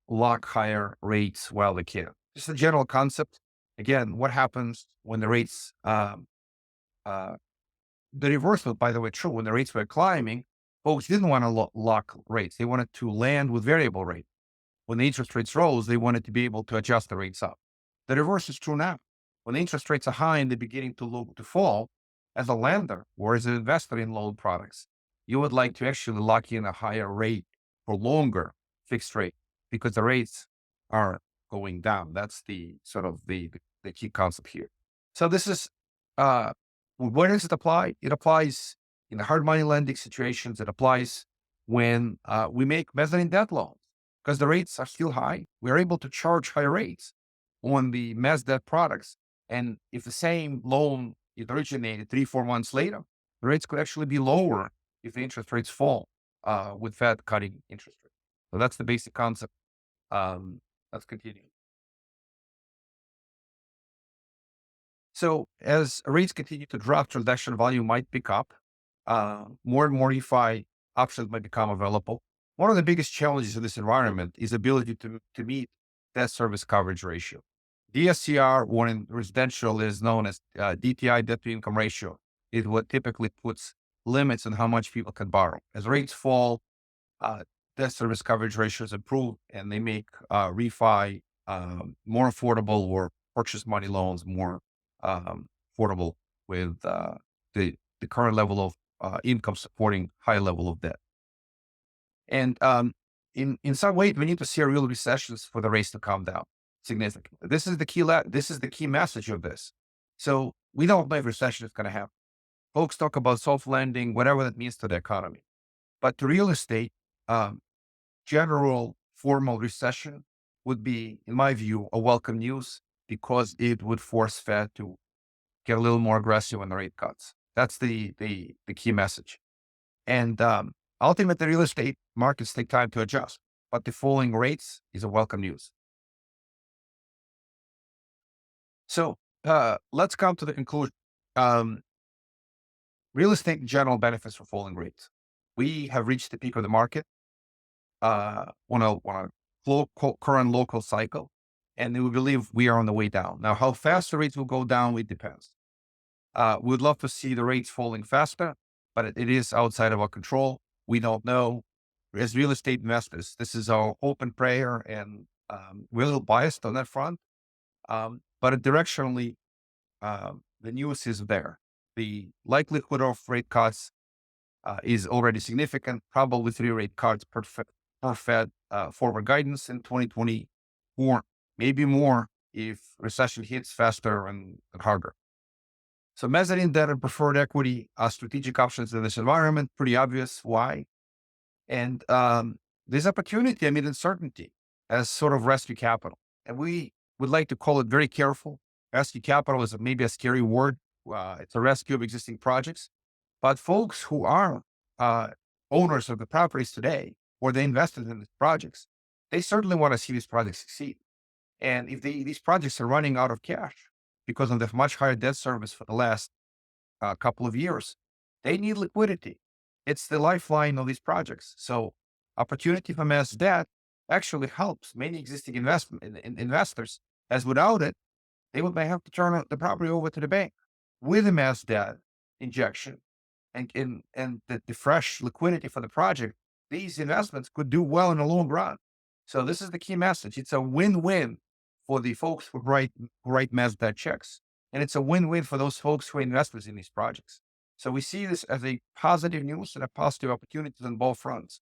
lock higher rates while they can. Just a general concept. Again, what happens when the rates uh, the reverse was, by the way, true. When the rates were climbing, folks didn't want to lock rates. They wanted to land with variable rate. When the interest rates rose, they wanted to be able to adjust the rates up. The reverse is true now. When the interest rates are high and they're beginning to look to fall, as a lender or as an investor in loan products, you would like to actually lock in a higher rate for longer fixed rate because the rates are going down. That's the sort of the key concept here. So this is uh, where does it apply? It applies in the hard money lending situations. It applies when we make mezzanine debt loans because the rates are still high. We're able to charge higher rates on the mezz debt products. And if the same loan is originated 3, 4 months later, the rates could actually be lower if the interest rates fall with Fed cutting interest rates. So that's the basic concept. Let's continue. So as rates continue to drop, transaction volume might pick up. More and more refi options might become available. One of the biggest challenges in this environment is ability to meet debt service coverage ratio. DSCR, one in residential, is known as DTI, debt to income ratio. Is what typically puts limits on how much people can borrow. As rates fall, uh, debt service coverage ratios improve, and they make refi more affordable or purchase money loans more affordable with the current level of income supporting high level of debt. And in some way, we need to see a real recessions for the rates to calm down significantly. This is the key. This is the key message of this. So we don't know if recession is going to happen. Folks talk about soft landing, whatever that means to the economy. But to real estate, um, general formal recession would be, in my view, a welcome news because it would force Fed to get a little more aggressive on the rate cuts. That's the key message. And ultimately, real estate markets take time to adjust, but the falling rates is a welcome news. So let's come to the conclusion. Um, Real estate in general benefits from falling rates. We have reached the peak of the market on a current local cycle, and we believe we are on the way down. Now, how fast the rates will go down, it depends. We'd love to see the rates falling faster, but it is outside of our control. We don't know. As real estate investors, this is our hope and prayer, and we're a little biased on that front. But directionally, the news is there. The likelihood of rate cuts is already significant, probably 3 rate cuts per Fed forward guidance in 2024, maybe more if recession hits faster and harder. So mezzanine debt and preferred equity are strategic options in this environment. Pretty obvious why. And there's opportunity amid uncertainty as sort of rescue capital. And we would like to call it very careful. Rescue capital is maybe a scary word. It's a rescue of existing projects. But folks who are uh, owners of the properties today, or they invested in these projects, they certainly want to see these projects succeed. And if these projects are running out of cash because of the much higher debt service for the last couple of years, they need liquidity. It's the lifeline of these projects. So opportunity for mass debt actually helps many existing investors, as without it, they would may have to turn the property over to the bank. With a mass debt injection and the fresh liquidity for the project, these investments could do well in the long run. So this is the key message. It's a win-win for the folks who write mass debt checks. And it's a win-win for those folks who are investors in these projects. So we see this as a positive news and a positive opportunities on both fronts.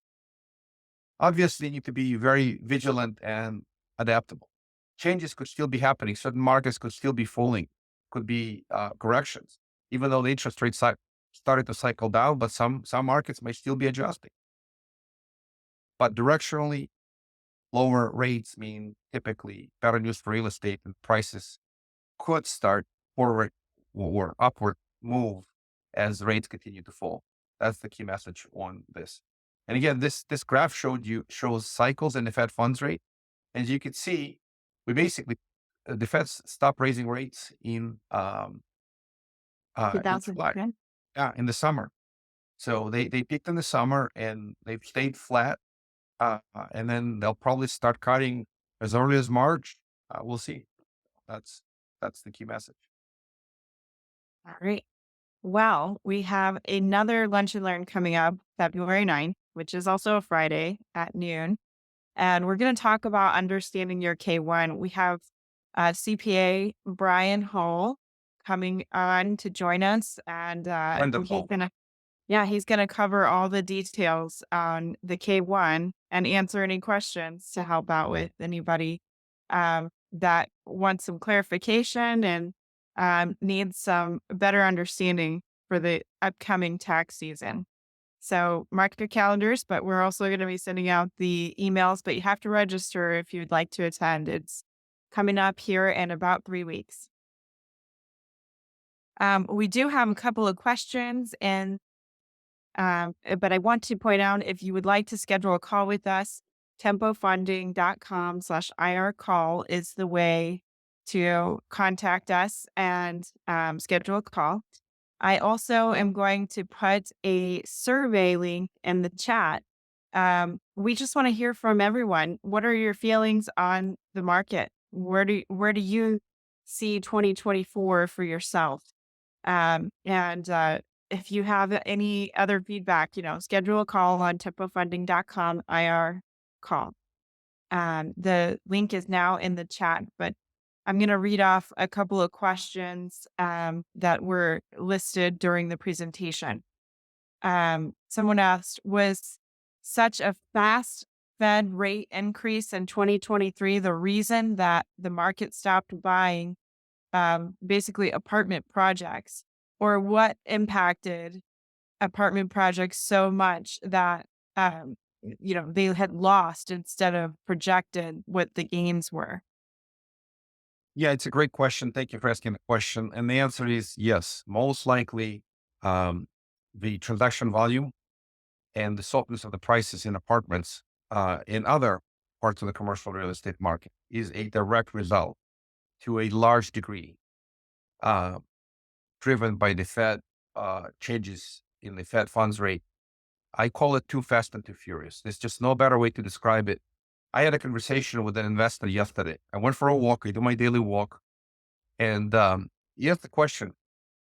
Obviously, you need to be very vigilant and adaptable. Changes could still be happening. Certain markets could still be falling, could be corrections, even though the interest rates started to cycle down, but some markets may still be adjusting. But directionally, lower rates mean typically better news for real estate, and prices could start forward or upward move as rates continue to fall. That's the key message on this. And again, this graph shows cycles in the Fed funds rate. As you can see, we basically the Fed stopped raising rates in July, 2010. yeah, in the summer. So they peaked in the summer and they've stayed flat, and then they'll probably start cutting as early as March. We'll see. That's that's the key message. All right. Well, we have another Lunch and Learn coming up February 9th, which is also a Friday at noon. And we're going to talk about understanding your K1. We have CPA Brian Hull coming on to join us. And he's Wonderful. going to, yeah, he's going to cover all the details on the K1 and answer any questions to help out with anybody that wants some clarification and needs some better understanding for the upcoming tax season. So mark your calendars, but we're also going to be sending out the emails, but you have to register if you'd like to attend. It's coming up here in about 3 weeks. We do have a couple of questions and but I want to point out if you would like to schedule a call with us, tempofunding.com/IR call is the way to contact us and schedule a call. I also am going to put a survey link in the chat. We just want to hear from everyone. What are your feelings on the market? Where do you see 2024 for yourself? And if you have any other feedback, schedule a call on tempofunding.com IR call. The link is now in the chat, but I'm going to read off a couple of questions that were listed during the presentation. Someone asked, was such a fast Fed rate increase in 2023 the reason that the market stopped buying basically apartment projects? Or what impacted apartment projects so much that they had lost instead of projected what the gains were? Yeah, it's a great question. Thank you for asking the question. And the answer is yes. Most likely, um, the transaction volume and the softness of the prices in apartments in other parts of the commercial real estate market is a direct result to a large degree uh, driven by the Fed changes in the Fed funds rate. I call it too fast and too furious. There's just no better way to describe it. I had a conversation with an investor yesterday. I went for a walk. I do my daily walk. And he asked the question,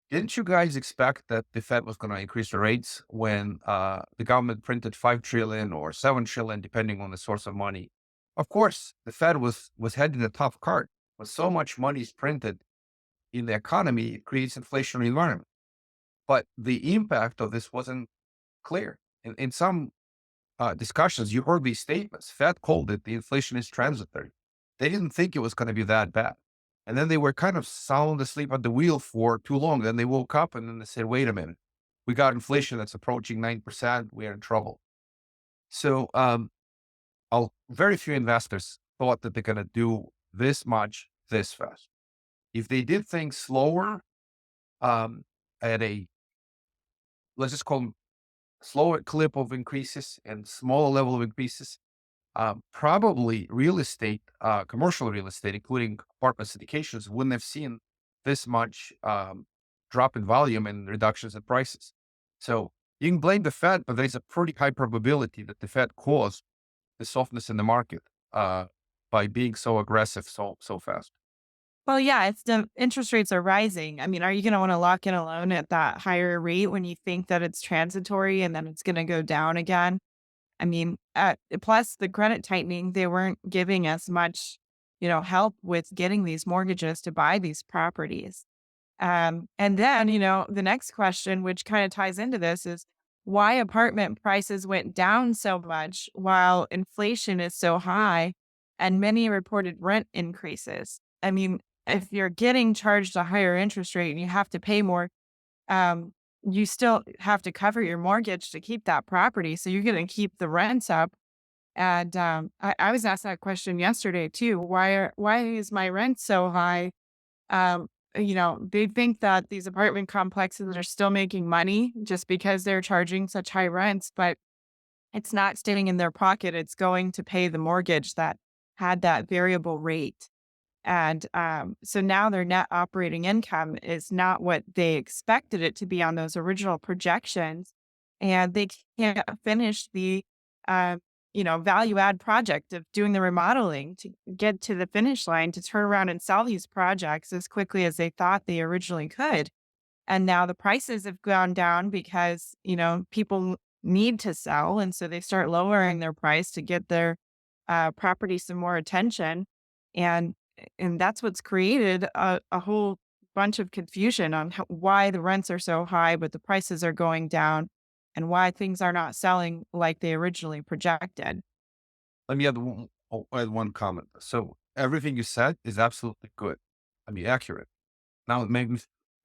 didn't you guys expect that the Fed was going to increase the rates when the government printed 5 trillion or 7 trillion, depending on the source of money? Of course, the Fed was heading the top cart. When so much money is printed in the economy, it creates inflationary environment. But the impact of this wasn't clear. In some discussions, you heard these statements. Fed called it the inflation is transitory. They didn't think it was going to be that bad. And then they were kind of sound asleep at the wheel for too long. Then they woke up and then they said, wait a minute, we got inflation that's approaching 9%. We're in trouble. So very few investors thought that they're going to do this much this fast. If they did things slower, um, at a, let's just call them slower clip of increases and smaller level of increases, probably real estate, commercial real estate, including apartment syndications, wouldn't have seen this much drop in volume and reductions in prices. So you can blame the Fed, but there's a pretty high probability that the Fed caused the softness in the market by being so aggressive so fast. Well, yeah, it's the interest rates are rising. I mean, are you going to want to lock in a loan at that higher rate when you think that it's transitory and then it's going to go down again? I mean, plus the credit tightening, they weren't giving as much, help with getting these mortgages to buy these properties. And then, the next question, which kind of ties into this, is why apartment prices went down so much while inflation is so high and many reported rent increases. I mean, if you're getting charged a higher interest rate and you have to pay more, um, you still have to cover your mortgage to keep that property. So you're going to keep the rents up. And I was asked that question yesterday too. Why is my rent so high? They think that these apartment complexes are still making money just because they're charging such high rents, but it's not staying in their pocket. It's going to pay the mortgage that had that variable rate. And so now their net operating income is not what they expected it to be on those original projections. And they can't finish the, uh, value add project of doing the remodeling to get to the finish line to turn around and sell these projects as quickly as they thought they originally could. And now the prices have gone down because, people need to sell. And so they start lowering their price to get their property some more attention. And and that's what's created a whole bunch of confusion on why the rents are so high, but the prices are going down and why things are not selling like they originally projected. Let me add one comment. So everything you said is absolutely good. I mean, accurate. Now, may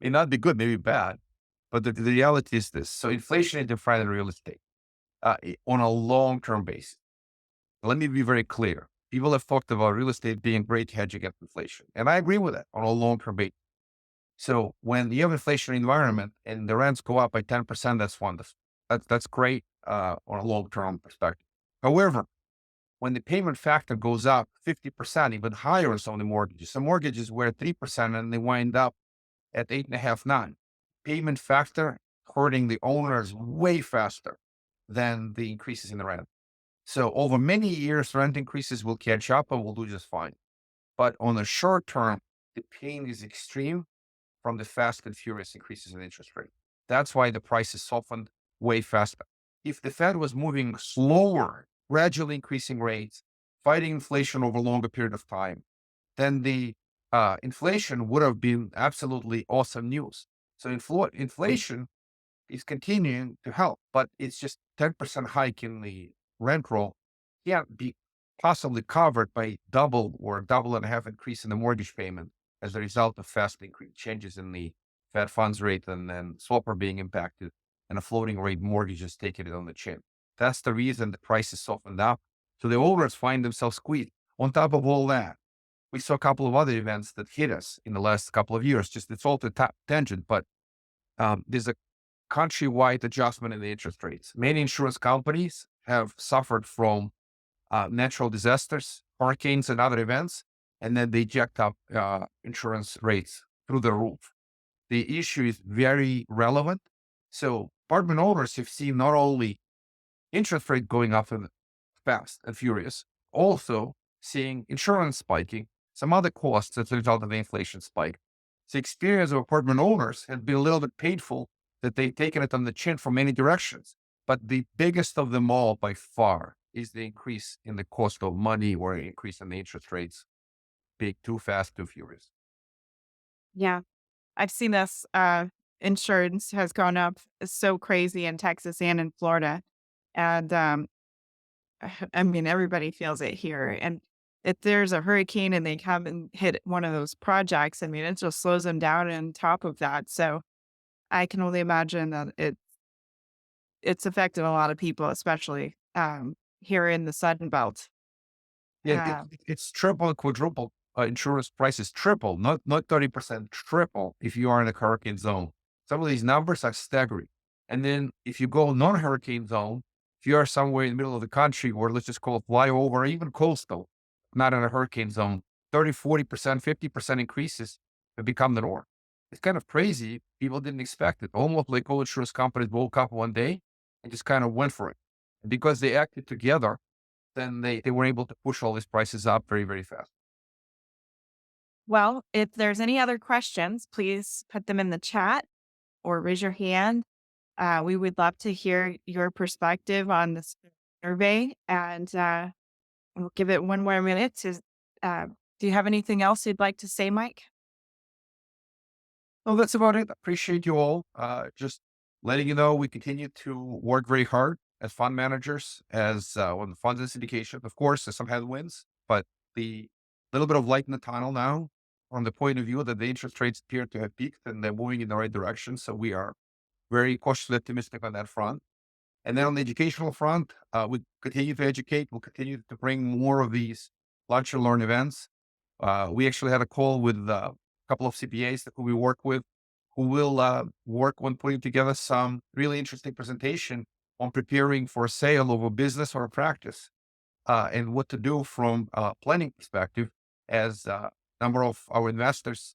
not be good, maybe bad, but the reality is this. So inflation is defined in real estate on a long-term basis. Let me be very clear. People have talked about real estate being a great hedge against inflation. And I agree with that on a long-term basis. So when you have inflationary environment and the rents go up by 10%, that's wonderful. That's great on a long-term perspective. However, when the payment factor goes up 50%, even higher on some of the mortgages, some mortgages were at 3% and they wind up at 8.5, 9. Payment factor hurting the owners way faster than the increases in the rent. So over many years, rent increases will catch up and we'll do just fine. But on the short term, the pain is extreme from the fast and furious increases in interest rate. That's why the prices softened way faster. If the Fed was moving slower, gradually increasing rates, fighting inflation over a longer period of time, then the inflation would have been absolutely awesome news. So inflation is continuing to help, but it's just 10% hike in the rent roll can't be possibly covered by double or double and a half increase in the mortgage payment as a result of fast increase changes in the Fed funds rate and then swapper being impacted and a floating rate mortgages taking it on the chin. That's the reason the prices softened up. So the owners find themselves squeezed. On top of all that, we saw a couple of other events that hit us in the last couple of years. Just it's all to tangent, but there's a countrywide adjustment in the interest rates. Many insurance companies have suffered from natural disasters, hurricanes, and other events, and then they jacked up insurance rates through the roof. The issue is very relevant. So apartment owners have seen not only interest rate going up and fast and furious, also seeing insurance spiking, some other costs as a result of the inflation spike. The experience of apartment owners has been a little bit painful that they've taken it on the chin from many directions. But the biggest of them all by far is the increase in the cost of money or increase in the interest rates being too fast, too furious. Yeah, I've seen this. Insurance has gone up so crazy in Texas and in Florida. And I mean, everybody feels it here. And if there's a hurricane and they come and hit one of those projects, I mean, it just slows them down on top of that. So I can only imagine that it's affected a lot of people, especially here in the Sudden Belt. Yeah, it's triple, quadruple. Insurance prices triple, not 30%, triple if you are in a hurricane zone. Some of these numbers are staggering. And then if you go non-hurricane zone, if you are somewhere in the middle of the country, or let's just call it flyover, or even coastal, not in a hurricane zone, 30, 40%, 50% increases have become the norm. It's kind of crazy. People didn't expect it. Almost like all insurance companies woke up one day and just kind of went for it. And because they acted together, then they were able to push all these prices up very, very fast. Well, if there's any other questions, please put them in the chat or raise your hand. We would love to hear your perspective on this survey, and we'll give it one more minute. Uh, do you have anything else you'd like to say, Mike? No, that's about it. Appreciate you all. Just letting you know we continue to work very hard as fund managers, as on the funds in syndication. Of course, there's some headwinds, but the little bit of light in the tunnel now from the point of view that the interest rates appear to have peaked and they're moving in the right direction. So we are very cautiously optimistic on that front. And then on the educational front, we continue to educate. We'll continue to bring more of these lunch and learn events. We actually had a call with a couple of CPAs that who we work with, who will work on putting together some really interesting presentation on preparing for a sale of a business or a practice, and what to do from a planning perspective as a number of our investors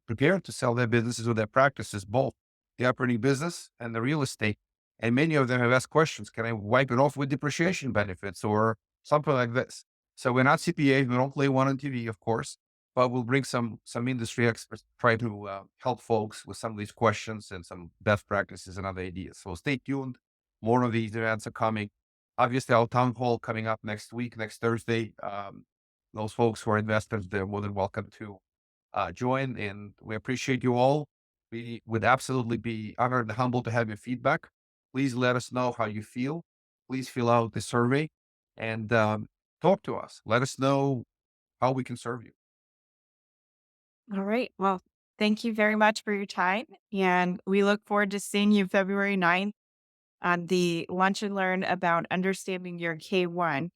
prepare to sell their businesses or their practices, both the operating business and the real estate. And many of them have asked questions, can I wipe it off with depreciation benefits or something like this? So we're not CPAs, we don't play one on TV, of course, but we'll bring some industry experts to try to help folks with some of these questions and some best practices and other ideas. So stay tuned. More of these events are coming. Obviously, our town hall coming up next week, next Thursday. Those folks who are investors, they're more than welcome to join, and we appreciate you all. We would absolutely be honored and humbled to have your feedback. Please let us know how you feel. Please fill out the survey and talk to us. Let us know how we can serve you. All right. Well, thank you very much for your time. And we look forward to seeing you February 9th on the Lunch and Learn about understanding your K1.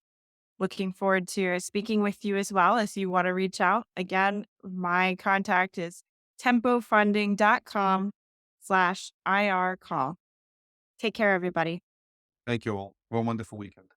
Looking forward to speaking with you as well as you want to reach out. Again, my contact is tempofunding.com/IR call. Take care, everybody. Thank you all. Have a wonderful weekend.